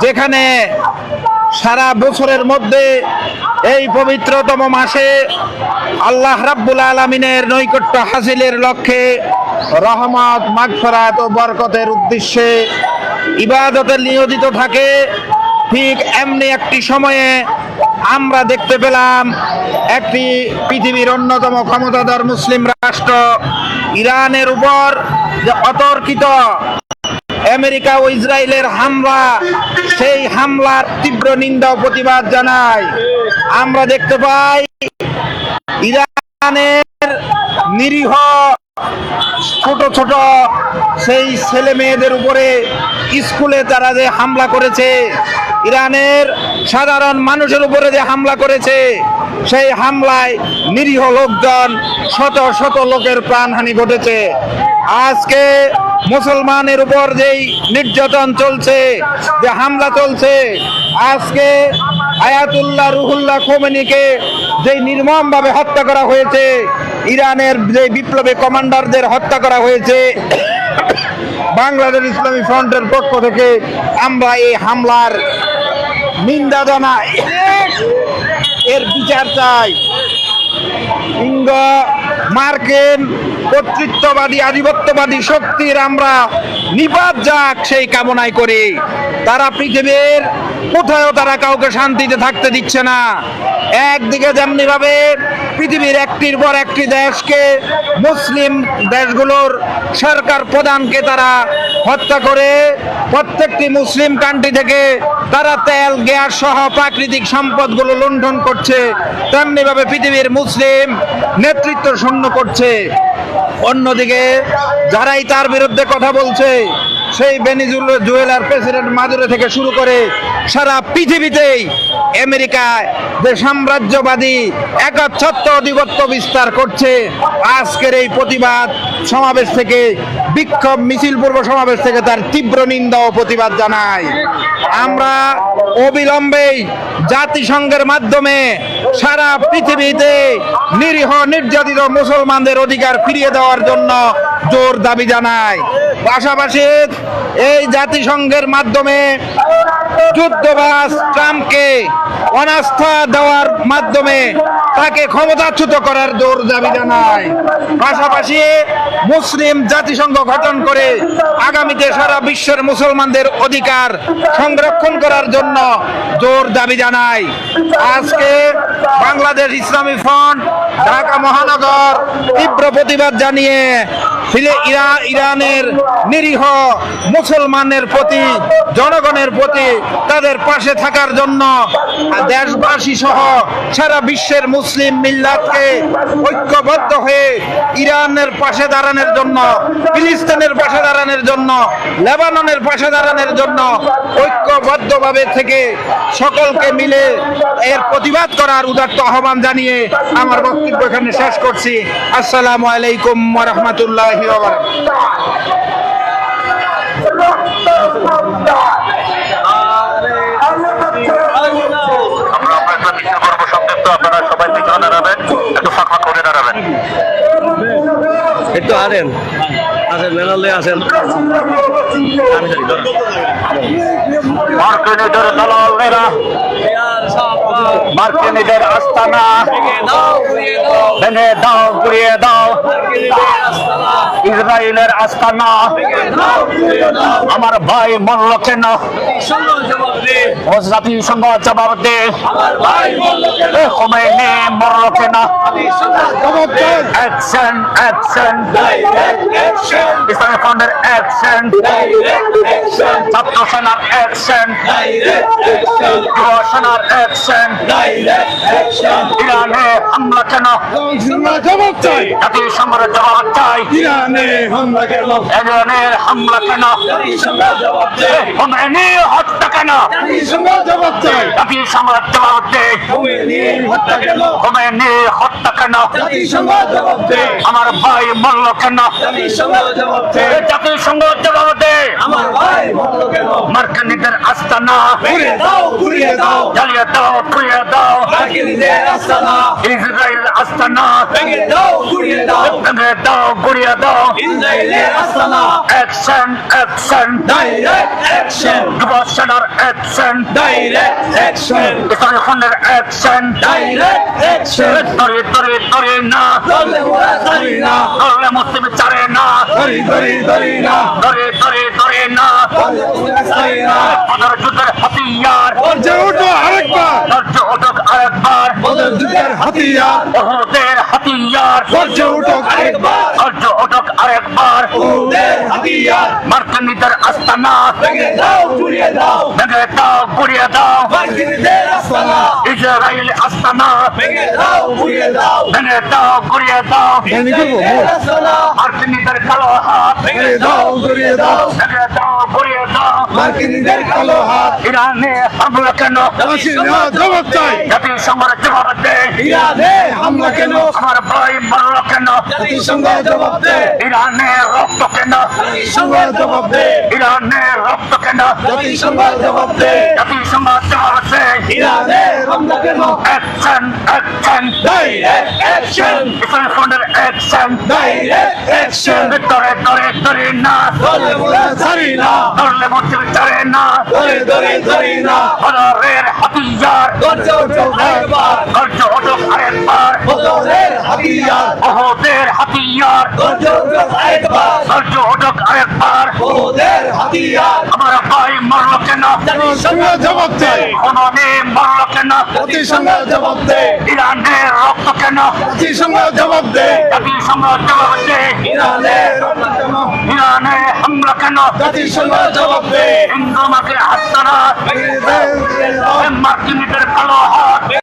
যেখানে সারা বছরের মধ্যে এই পবিত্রতম মাসে আল্লাহ রাব্বুল আলামিনের নৈকট্য হাসিলের লক্ষ্যে রহমত, মাগফিরাত ও বরকতের উদ্দেশ্যে ইবাদতে নিয়োজিত থাকে, ঠিক এমনি একটি সময়ে আমরা দেখতে পেলাম একটি পৃথিবীর অন্যতম ক্ষমতাধর মুসলিম রাষ্ট্র ইরানের উপর যে অতর্কিত আমেরিকা ও ইসরায়েলের হামলা, সেই হামলার তীব্র নিন্দা ও প্রতিবাদ জানায়। আমরা দেখতে পাই ইরানের নিরীহ ছোট ছোট সেই ছেলে মেয়েদের উপরে স্কুলে তারা যে হামলা করেছে, ইরানের সাধারণ মানুষের উপরে যে হামলা করেছে, সেই হামলায় নিরীহ লোকজন, শত শত লোকের প্রাণহানি ঘটেছে। আজকে মুসলমানের উপর যেই নির্যাতন চলছে, যে হামলা চলছে, আজকে আয়াতুল্লাহ রুহুল্লাহ খোমেনিকে যেই নির্মমভাবে হত্যা করা হয়েছে, ইরানের যে বিপ্লবী কমান্ডারদের হত্যা করা হয়েছে, বাংলাদেশ ইসলামী ফ্রন্টের পক্ষ থেকে আমরা এই হামলার নিন্দা জানাই, এর বিচার চাই। মার্কিন কর্তৃত্ববাদী আধিপত্যবাদী শক্তির আমরা নিপাত যাক সেই কামনাই করি। তারা পৃথিবীর কোথাও তারা কাউকে শান্তিতে থাকতে দিচ্ছে না। একদিকে যেমনি ভাবে পৃথিবীর একটির পর একটি দেশকে, মুসলিম দেশগুলোর সরকার প্রধানকে তারা হত্যা করে, প্রত্যেকটি মুসলিম কান্ট্রি থেকে তারা তেল, গ্যাস সহ প্রাকৃতিক সম্পদগুলো লুণ্ঠন করছে, তেমনি ভাবে পৃথিবীর মুসলিম নেতৃত্ব শূন্য করছে। অন্যদিকে যারাই তার বিরুদ্ধে কথা বলছে, সেই ভেনেজুয়েলার প্রেসিডেন্ট মাদুরো থেকে শুরু করে সারা পৃথিবীতেই আমেরিকায় যে সাম্রাজ্যবাদী একচ্ছত্র আধিপত্য বিস্তার করছে, আজকের এই প্রতিবাদ সমাবেশ থেকে, বিক্ষোভ মিছিল পূর্ব সমাবেশ থেকে তার তীব্র নিন্দা ও প্রতিবাদ জানাই। আমরা অবিলম্বেই জাতিসংঘের মাধ্যমে সারা পৃথিবীতে নিরীহ নির্যাতিত মুসলমানদের অধিকার ফিরিয়ে দেওয়ার জন্য জোর দাবি জানাই। পাশাপাশি এই জাতিসংঘের মাধ্যমে যুদ্ধবাজ ট্রাম্পকে অনাস্থা দেওয়ার মাধ্যমে তাকে ক্ষমতাচ্যুত করার জোর দাবি জানায়। পাশাপাশি মুসলিম জাতিসংঘ গঠন করে আগামীতে সারা বিশ্বের মুসলমানদের অধিকার সংরক্ষণ করার জন্য জোর দাবি জানায়। আজকে বাংলাদেশ ইসলামী ফ্রন্ট ঢাকা মহানগর তীব্র প্রতিবাদ জানিয়ে ইরানের নিরীহ মুসলমানের প্রতি, জনগণের প্রতি তাদের পাশে থাকার জন্য দেশবাসী সহ সারা বিশ্বের মুসলিম মিল্লাতকে ঐক্যবদ্ধ হয়ে ইরানের পাশে দাঁড়ানোর জন্য, ফিলিস্তিনের পাশে দাঁড়ানোর জন্য, লেবাননের পাশে দাঁড়ানোর জন্য ঐক্যবদ্ধভাবে থেকে সকলকে মিলে এর প্রতিবাদ করার উদাত্ত আহ্বান জানিয়ে আমার বক্তব্য এখানে শেষ করছি। আসসালামু আলাইকুম ওয়া রাহমাতুল্লাহি ওয়া বারাকাতুহু। আপনারা সবাই পিছনে দাঁড়াবেন, একটু ফাঁকা করে দাঁড়াবেন, একটু আসেন মেলালে আসেন। মার্কিনীদের দালালেরা, মার্কিনীদের আস্তানা ভেঙে দাও, ঘুরিয়ে দাও, ইসরায়েলের আস্তানা আমার ভাই মরল কেন, ও জাতিসংঘ জবাব দে, খোমেনি মরল কেন, অ্যাকশন অ্যাকশন, ইসলামী ফ্রন্টের অ্যাকশন, ছাত্র সেনার অ্যাকশন, যুব সেনার অ্যাকশন, ইরানে হামলা কেন, জাতিসংঘের জবাব চাই, ইরানের হামলা কেন, খোমেনি হত্যা কেন, জাতিসংঘের জবাব দে, খোমেনি হত্যা কেন, আমার ভাই মরল কেন, জাতিসংঘ জবাব দে, মার্কিনীদের আস্তানা জ্বালিয়ে দাও, গুড়িয়ে দাও মার্কিনীদের আস্তানা ইসরায়েল আস্তানা ভেঙে দাও গুড়িয়ে দাও ভেঙে দাও গুড়িয়ে দাও ইসরায়েলের আস্তানা অ্যাকশন অ্যাকশন ডাইরেক্ট অ্যাকশন যুব সেনার অ্যাকশন ডাইরেক্ট অ্যাকশন ইসরায়েল ফোনের অ্যাকশন ডাইরেক্ট অ্যাকশন ধরে ধরে ধরে না চলে ওরা ছাড়ি না ধরলে মুসলিম চারে না ধরি ধরি ধরি না ধরে ধরে ধরে না চলে ওরা ছাড়ি না বদর যুদ্ধের হাতিয়ার গর্জে ওঠো আরেকবার ধৈর্য ওঠক আরেকবার বদর যুগের হাতিয়ার ওদের হাতিয়ার গর্জে ওঠো আরেকবার ধৈর্য ওঠক আরেকবার ওদের হাতিয়ার মার্কিনীদের আস্তানা ভেঙে দাও গুড়িয়ে দাও ভেঙে দাও গুড়িয়ে দাও মার্কিনীদের আস্তানা ইসরায়েল আস্তানা ভেঙে দাও গুড়িয়ে দাও ভেঙে দাও গুড়িয়ে দাও ইসরায়েলের আস্তানা মার্কিনীদের কালো হাত ভেঙে দাও গুড়িয়ে দাও ভেঙে দাও গুড়িয়ে দাও মার্কিনীদের কালো হাত ইরানে হামলা কেন জবাব চাই জাতিসংঘের জবাব দে ইরানে হামলা কেন আমার ভাই মরল কেন জাতিসংঘ জবাব দে ইরানে রক্ত কেন জাতিসংঘ জবাব দে ইরানে রক্ত কেন জাতিসংঘ জবাব দে জাতিসংঘ জবাব দে ইরানে হামলা কেন action action direct action Israel ফোনের অ্যাকশন ডাইরেক্ট অ্যাকশন ধরে ধরে ধরে না চলে ওরা ছাড়ি না ধরলে মুসলিম চারে না ধরে ধরে ধরি না বদরের হাতিয়ার গর্জে ওঠো আরেকবার ধৈর্য ওঠক আরেকবার বদরের হাতিয়ার ওদের হাতিয়ার গর্জে ওঠো আরেকবার ধৈর্য ওঠক আরেকবার ওদের হাতিয়ার আমার ভাই মরল কেন জাতিসংঘ জবাব দে কোননে মরল কেন জাতিসংঘ জবাব দে ইরানের রক্ত কেন জাতিসংঘ জবাব দে জাতিসংঘ জবাব দে ইরানে হামলা কেন ইরানে হামলা কেন জাতিসংঘ জবাব দে হিন্দু মাকে হাত ভেঙে দাও, গুড়িয়ে দাও মার্কিনীদের কালো হাত